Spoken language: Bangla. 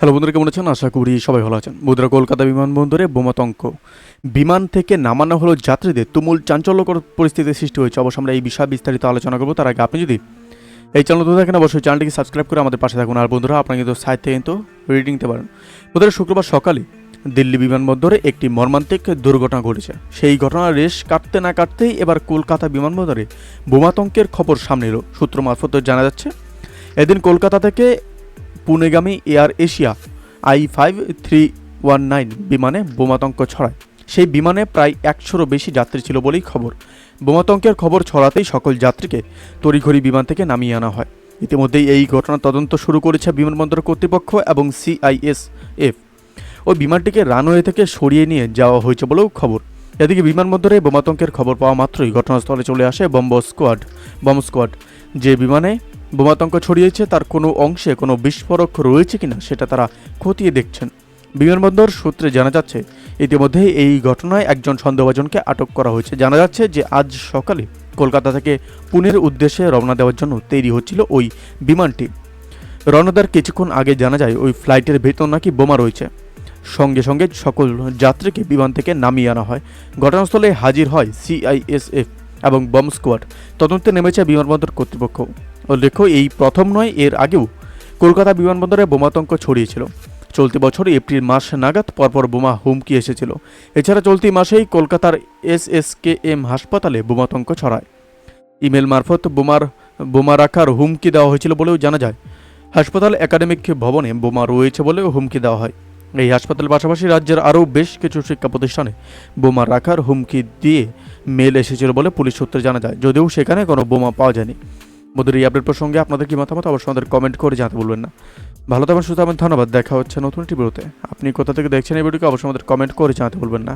হ্যালো বন্ধুরা, কেমন আছেন? আশা করি সবাই ভালো আছেন। বন্ধুরা, কলকাতা বিমানবন্দরে বোমাতঙ্ক, বিমান থেকে নামানো হলো যাত্রীদের, তুমুল চাঞ্চল্যকর পরিস্থিতির সৃষ্টি হয়েছে। অবশ্য আমরা এই বিষয়ে বিস্তারিত আলোচনা করবো। তার আগে আপনি যদি এই চ্যানেল তো দেখেন, অবশ্যই চ্যানেলটিকে সাবস্ক্রাইব করে আমাদের পাশে থাকুন। আর বন্ধুরা, আপনারা কিন্তু সাইট থেকে কিন্তু রিডিং নিতে পারেন। বন্ধুরা, শুক্রবার সকালে দিল্লি বিমানবন্দরে একটি মর্মান্তিক দুর্ঘটনা ঘটেছে। সেই ঘটনার রেশ কাটতে না কাটতেই এবার কলকাতা বিমানবন্দরে বোমাতঙ্কের খবর সামনে এলো। সূত্র মারফত জানা যাচ্ছে, এদিন কলকাতা থেকে পুনেগামী এয়ার এশিয়া I-5319 বিমানে বোমাতঙ্ক ছড়ায়। সেই বিমানে প্রায় 100-রও বেশি যাত্রী ছিল বলেই খবর। বোমাতঙ্কের খবর ছড়াতেই সকল যাত্রীকে তড়িঘড়ি বিমান থেকে নামিয়ে আনা হয়। ইতিমধ্যেই এই ঘটনার তদন্ত শুরু করেছে বিমানবন্দর কর্তৃপক্ষ এবং CISF। ওই বিমানটিকে রানওয়ে থেকে সরিয়ে নিয়ে যাওয়া হয়েছে বলেও খবর। এদিকে বিমানবন্দরে বোমাতঙ্কের খবর পাওয়া মাত্রই ঘটনাস্থলে চলে আসে বম্ব স্কোয়াড। যে বিমানে বোমাতঙ্ক ছড়িয়েছে তার কোনো অংশে কোনো বিস্ফোরক রয়েছে কিনা সেটা তারা খতিয়ে দেখছেন। বিমানবন্দর সূত্রে জানা যাচ্ছে, ইতিমধ্যেই এই ঘটনায় একজন সন্দেহভাজনকে আটক করা হয়েছে। জানা যাচ্ছে যে আজ সকালে কলকাতা থেকে পুনের উদ্দেশ্যে রওনা দেওয়ার জন্য তৈরি হচ্ছিল ওই বিমানটি। রওনা দেওয়ার কিছুক্ষণ আগে জানা যায় ওই ফ্লাইটের ভেতর নাকি বোমা রয়েছে। সঙ্গে সঙ্গে সকল যাত্রীকে বিমান থেকে নামিয়ে আনা হয়। ঘটনাস্থলে হাজির হয় CISF এবং বম্ব স্কোয়াড। তদন্তে নেমেছে বিমানবন্দর কর্তৃপক্ষ। উল্লেখ্য, এই প্রথম নয়, এর আগেও কলকাতা বিমানবন্দরে বোমাতঙ্ক ছড়িয়েছিল। চলতি বছর এপ্রিল মাস নাগাদ পরপর বোমা হুমকি এসেছিল। এছাড়া চলতি মাসেই কলকাতার SSKM হাসপাতালে বোমাতঙ্ক ছড়ায়। ইমেল মারফত বোমা রাখার হুমকি দেওয়া হয়েছিল বলেও জানা যায়। হাসপাতাল একাডেমিক ভবনে বোমা রয়েছে বলেও হুমকি দেওয়া হয়। এই হাসপাতালের পাশাপাশি রাজ্যের আরও বেশ কিছু শিক্ষা প্রতিষ্ঠানে বোমা রাখার হুমকি দিয়ে মেল এসেছিল বলে পুলিশ সূত্রে জানা যায়, যদিও সেখানে কোনো বোমা পাওয়া যায়নি। বন্ধুরা, এই আপডেট প্রসঙ্গে আপনাদের কি মতামত অবশ্যই আমাদের কমেন্ট করে জানাতে বলবেন না। ভালো থাকবেন, সুস্থ থাকবেন, ধন্যবাদ। দেখা হচ্ছে নতুন একটি ভিডিওতে। আপনি কোথা থেকে দেখছেন এই ভিডিওকে অবশ্যই আমাদের কমেন্ট করে জানাতে বলবেন না।